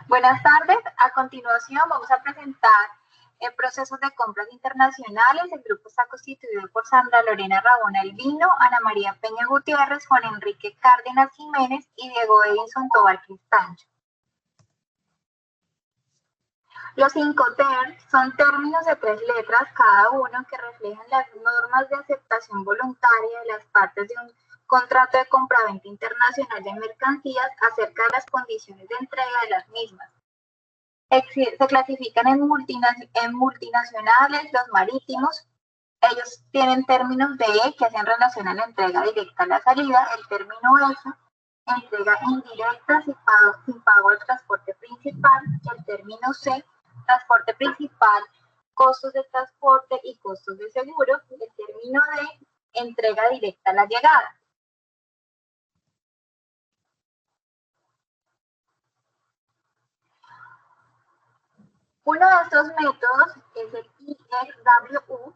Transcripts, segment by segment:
Buenas tardes. A continuación vamos a presentar procesos de compras internacionales. El grupo está constituido por Sandra Lorena Rabona Albino, Ana María Peña Gutiérrez, Juan Enrique Cárdenas Jiménez y Diego Edinson Tobar Cristancho. Los Incoterms son términos de 3 letras cada uno que reflejan las normas de aceptación voluntaria de las partes de un contrato de compraventa internacional de mercancías acerca de las condiciones de entrega de las mismas. Se clasifican en multinacionales, los marítimos. Ellos tienen términos de E que hacen relación a la entrega directa a la salida, el término F, entrega indirecta sin pago al transporte principal, el término C, transporte principal, costos de transporte y costos de seguro, el término D, entrega directa a la llegada. Uno de estos métodos es el ISWU,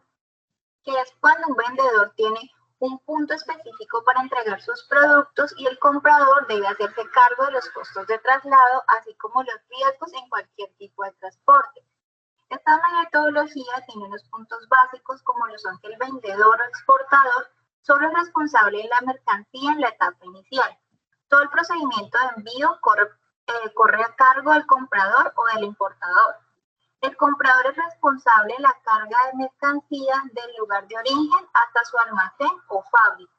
que es cuando un vendedor tiene un punto específico para entregar sus productos y el comprador debe hacerse cargo de los costos de traslado, así como los riesgos en cualquier tipo de transporte. Esta metodología tiene unos puntos básicos como lo son que el vendedor o exportador solo es responsable de la mercancía en la etapa inicial. Todo el procedimiento de envío corre a cargo del comprador o del importador. El comprador es responsable de la carga de mercancía del lugar de origen hasta su almacén o fábrica.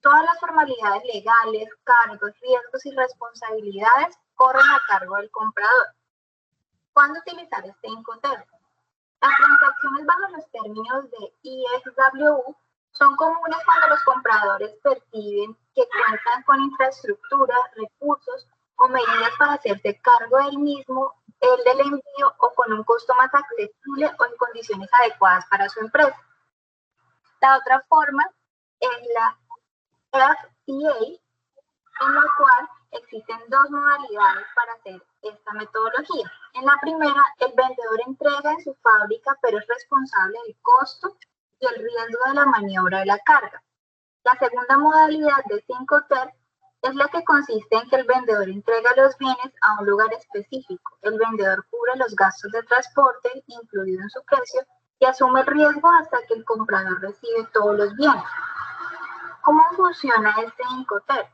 Todas las formalidades legales, cargos, riesgos y responsabilidades corren a cargo del comprador. ¿Cuándo utilizar este Incoterm? Las transacciones bajo los términos de ISWU son comunes cuando los compradores perciben que cuentan con infraestructura, recursos o medidas para hacerse cargo del mismo, el del envío o con un costo más accesible o en condiciones adecuadas para su empresa. La otra forma es la FTA, en la cual existen 2 modalidades para hacer esta metodología. En la primera, el vendedor entrega en su fábrica, pero es responsable del costo y el riesgo de la maniobra de la carga. La segunda modalidad de Incoterm es la que consiste en que el vendedor entrega los bienes a un lugar específico. El vendedor cubre los gastos de transporte, incluido en su precio, y asume el riesgo hasta que el comprador recibe todos los bienes. ¿Cómo funciona este Incoterm?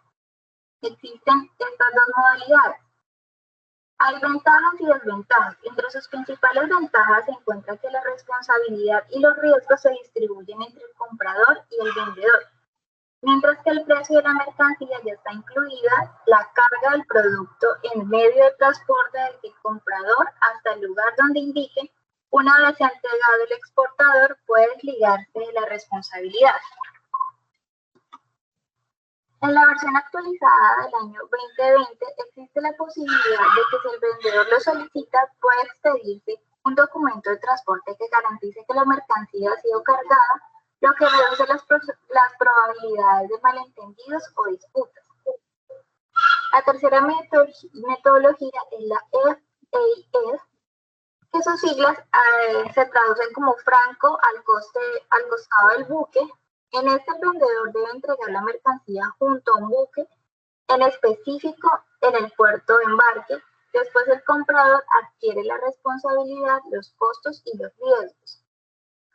Existen estas 2 modalidades. Hay ventajas y desventajas. Entre sus principales ventajas se encuentra que la responsabilidad y los riesgos se distribuyen entre el comprador y el vendedor. Mientras que el precio de la mercancía ya está incluida, la carga del producto en medio del transporte del comprador hasta el lugar donde indique, una vez se ha entregado el exportador, puede desligarse de la responsabilidad. En la versión actualizada del año 2020 existe la posibilidad de que si el vendedor lo solicita, puede expedirse un documento de transporte que garantice que la mercancía ha sido cargada, lo que reduce las probabilidades de malentendidos o disputas. La tercera metodología es la FAS, que sus siglas se traducen como franco al costado del buque. En este, el vendedor debe entregar la mercancía junto a un buque en específico en el puerto de embarque. Después el comprador adquiere la responsabilidad, los costos y los riesgos.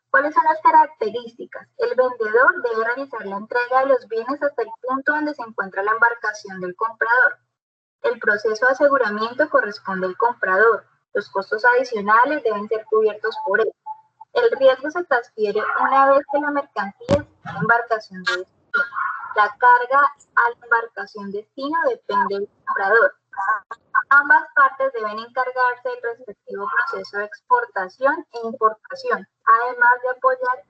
¿Cuáles son las características? El vendedor debe realizar la entrega de los bienes hasta el punto donde se encuentra la embarcación del comprador. El proceso de aseguramiento corresponde al comprador. Los costos adicionales deben ser cubiertos por él. El riesgo se transfiere una vez que la mercancía está en la embarcación de destino. La carga a la embarcación destino depende del comprador. Ambas partes deben encargarse del respectivo proceso de exportación e importación, además de apoyar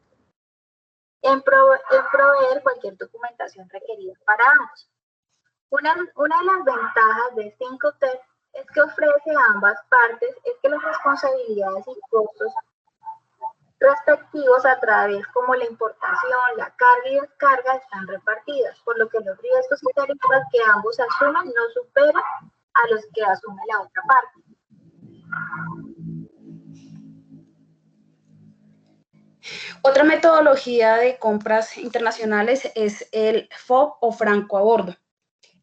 en proveer cualquier documentación requerida para ambos. Una de las ventajas de este Incoterm es que ofrece a ambas partes es que las responsabilidades y costos respectivos a través como la importación, la carga y descarga están repartidas, por lo que los riesgos y tarifas que ambos asumen no superan a los que asume la otra parte. Otra metodología de compras internacionales es el FOB o franco a bordo.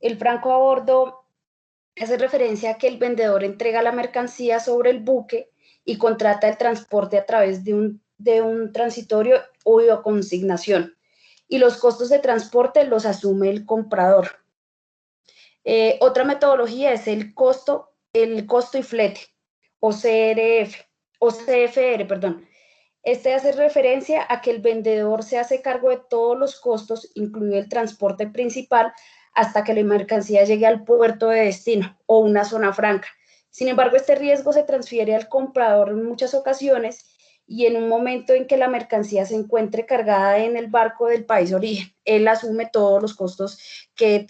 El franco a bordo hace referencia a que el vendedor entrega la mercancía sobre el buque y contrata el transporte a través de un transitorio o consignación. Y los costos de transporte los asume el comprador. Otra metodología es el costo y flete, o CFR, perdón. Este hace referencia a que el vendedor se hace cargo de todos los costos, incluido el transporte principal, hasta que la mercancía llegue al puerto de destino o una zona franca. Sin embargo, este riesgo se transfiere al comprador en muchas ocasiones y en un momento en que la mercancía se encuentre cargada en el barco del país origen. Él asume todos los costos que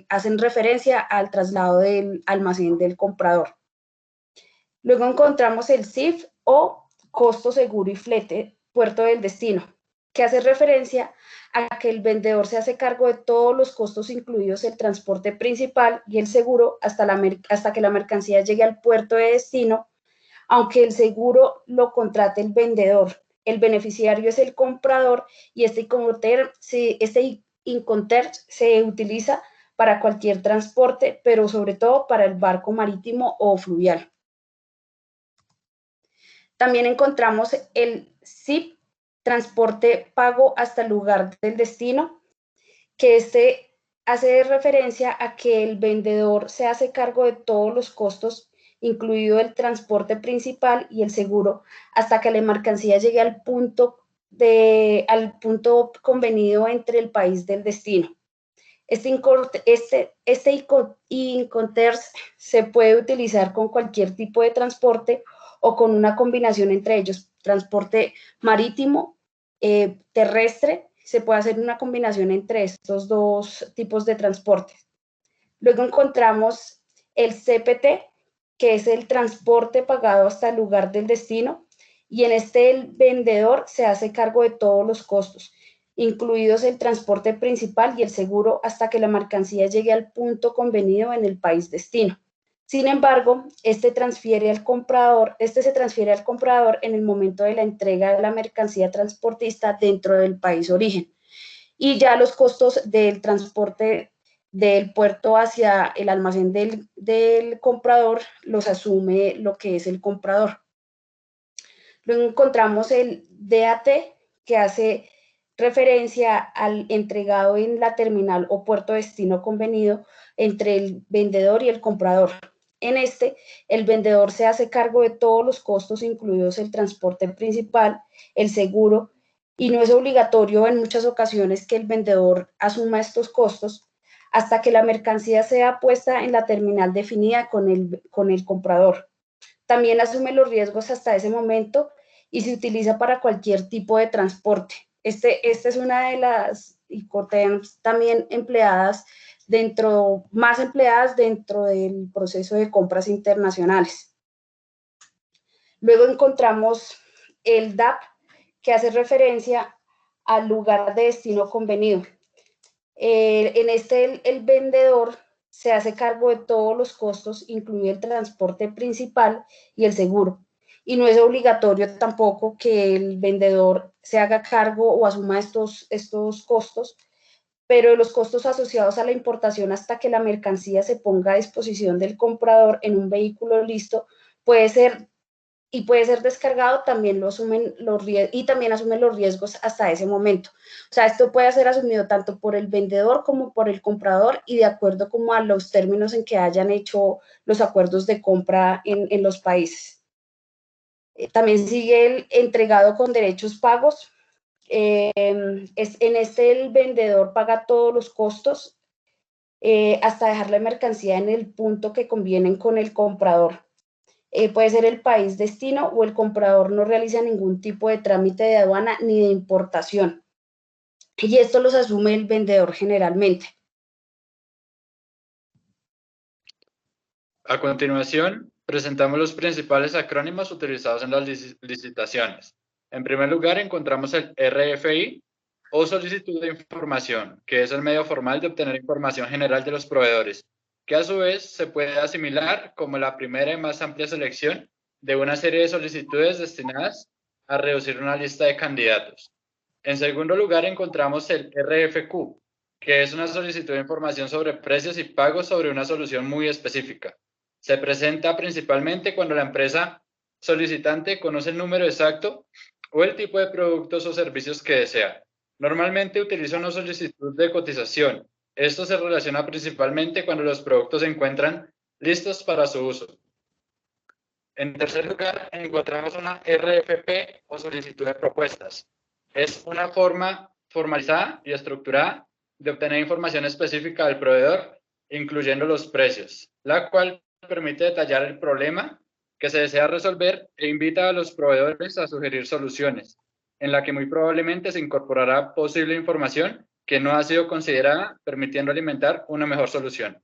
hacen referencia al traslado del almacén del comprador. Luego encontramos el CIF o costo seguro y flete, puerto del destino, que hace referencia a que el vendedor se hace cargo de todos los costos, incluidos el transporte principal y el seguro, hasta que la mercancía llegue al puerto de destino, aunque el seguro lo contrate el vendedor. El beneficiario es el comprador y este Incoterm se utiliza para cualquier transporte, pero sobre todo para el barco marítimo o fluvial. También encontramos el CIP, transporte pago hasta el lugar del destino, que hace referencia a que el vendedor se hace cargo de todos los costos, incluido el transporte principal y el seguro, hasta que la mercancía llegue al punto convenido entre el país del destino. Este Incoterms se puede utilizar con cualquier tipo de transporte o con una combinación entre ellos, transporte marítimo, terrestre, se puede hacer una combinación entre estos dos tipos de transporte. Luego encontramos el CPT, que es el transporte pagado hasta el lugar del destino, y en este el vendedor se hace cargo de todos los costos, incluidos el transporte principal y el seguro, hasta que la mercancía llegue al punto convenido en el país destino. Sin embargo, este se transfiere al comprador en el momento de la entrega de la mercancía transportista dentro del país origen. Y ya los costos del transporte del puerto hacia el almacén del comprador los asume lo que es el comprador. Luego encontramos el DAT, que hace referencia al entregado en la terminal o puerto destino convenido entre el vendedor y el comprador. En este, el vendedor se hace cargo de todos los costos, incluidos el transporte principal, el seguro, y no es obligatorio en muchas ocasiones que el vendedor asuma estos costos hasta que la mercancía sea puesta en la terminal definida con el comprador. También asume los riesgos hasta ese momento y se utiliza para cualquier tipo de transporte. Esta es una de las Incoterms también más empleadas dentro del proceso de compras internacionales. Luego encontramos el DAP, que hace referencia al lugar de destino convenido. En este el vendedor se hace cargo de todos los costos, incluido el transporte principal y el seguro. Y no es obligatorio tampoco que el vendedor se haga cargo o asuma estos costos, pero los costos asociados a la importación hasta que la mercancía se ponga a disposición del comprador en un vehículo listo puede ser descargado, también asumen los riesgos hasta ese momento. O sea, esto puede ser asumido tanto por el vendedor como por el comprador y de acuerdo como a los términos en que hayan hecho los acuerdos de compra en los países. También sigue el entregado con derechos pagos. En este el vendedor paga todos los costos hasta dejar la mercancía en el punto que convienen con el comprador. Puede ser el país destino o el comprador no realiza ningún tipo de trámite de aduana ni de importación. Y esto los asume el vendedor generalmente. A continuación, presentamos los principales acrónimos utilizados en las licitaciones. En primer lugar, encontramos el RFI, o solicitud de información, que es el medio formal de obtener información general de los proveedores, que a su vez se puede asimilar como la primera y más amplia selección de una serie de solicitudes destinadas a reducir una lista de candidatos. En segundo lugar, encontramos el RFQ, que es una solicitud de información sobre precios y pagos sobre una solución muy específica. Se presenta principalmente cuando la empresa solicitante conoce el número exacto o el tipo de productos o servicios que desea. Normalmente utiliza una solicitud de cotización. Esto se relaciona principalmente cuando los productos se encuentran listos para su uso. En tercer lugar, encontramos una RFP o solicitud de propuestas. Es una forma formalizada y estructurada de obtener información específica del proveedor, incluyendo los precios, la cual permite detallar el problema que se desea resolver e invita a los proveedores a sugerir soluciones, en la que muy probablemente se incorporará posible información que no ha sido considerada, permitiendo alimentar una mejor solución.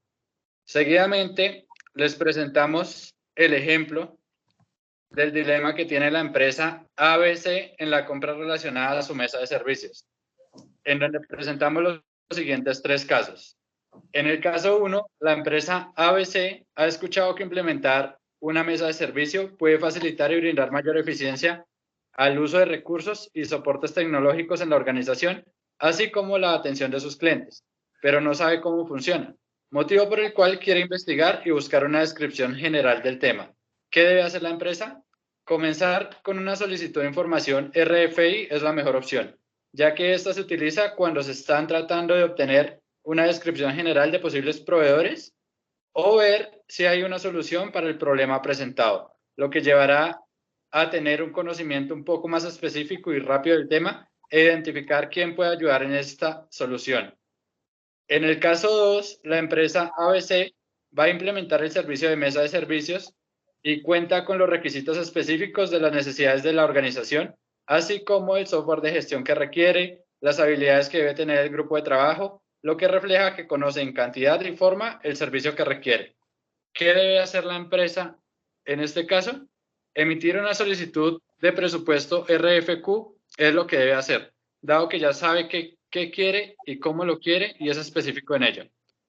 Seguidamente, les presentamos el ejemplo del dilema que tiene la empresa ABC en la compra relacionada a su mesa de servicios, en donde presentamos los siguientes 3 casos. En el caso 1, la empresa ABC ha escuchado que implementar una mesa de servicio puede facilitar y brindar mayor eficiencia al uso de recursos y soportes tecnológicos en la organización, así como la atención de sus clientes, pero no sabe cómo funciona, motivo por el cual quiere investigar y buscar una descripción general del tema. ¿Qué debe hacer la empresa? Comenzar con una solicitud de información RFI es la mejor opción, ya que esta se utiliza cuando se están tratando de obtener una descripción general de posibles proveedores o ver si hay una solución para el problema presentado, lo que llevará a tener un conocimiento un poco más específico y rápido del tema e identificar quién puede ayudar en esta solución. En el caso 2, la empresa ABC va a implementar el servicio de mesa de servicios y cuenta con los requisitos específicos de las necesidades de la organización, así como el software de gestión que requiere, las habilidades que debe tener el grupo de trabajo, lo que refleja que conoce en cantidad y forma el servicio que requiere. ¿Qué debe hacer la empresa en este caso? Emitir una solicitud de presupuesto RFQ es lo que debe hacer, dado que ya sabe qué quiere y cómo lo quiere y es específico en ello.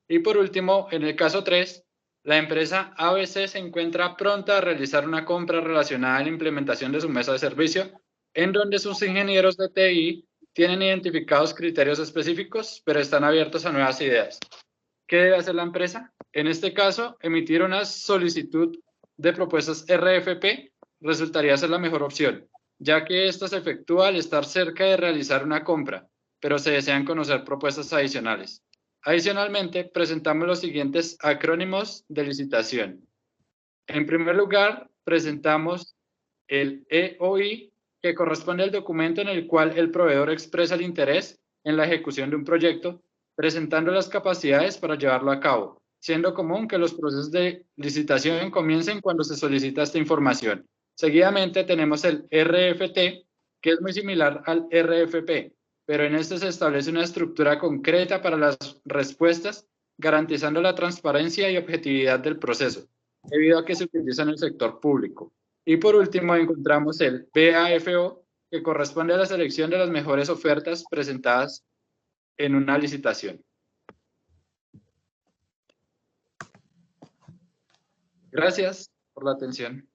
Y por último, en el caso 3, la empresa ABC se encuentra pronta a realizar una compra relacionada a la implementación de su mesa de servicio, en donde sus ingenieros de TI tienen identificados criterios específicos, pero están abiertos a nuevas ideas. ¿Qué debe hacer la empresa? En este caso, emitir una solicitud de propuestas RFP resultaría ser la mejor opción, ya que esta se efectúa al estar cerca de realizar una compra, pero se desean conocer propuestas adicionales. Adicionalmente, presentamos los siguientes acrónimos de licitación. En primer lugar, presentamos el EOI, que corresponde al documento en el cual el proveedor expresa el interés en la ejecución de un proyecto, presentando las capacidades para llevarlo a cabo, siendo común que los procesos de licitación comiencen cuando se solicita esta información. Seguidamente tenemos el RFT, que es muy similar al RFP, pero en este se establece una estructura concreta para las respuestas, garantizando la transparencia y objetividad del proceso, debido a que se utiliza en el sector público. Y por último encontramos el BAFO, que corresponde a la selección de las mejores ofertas presentadas en una licitación. Gracias por la atención.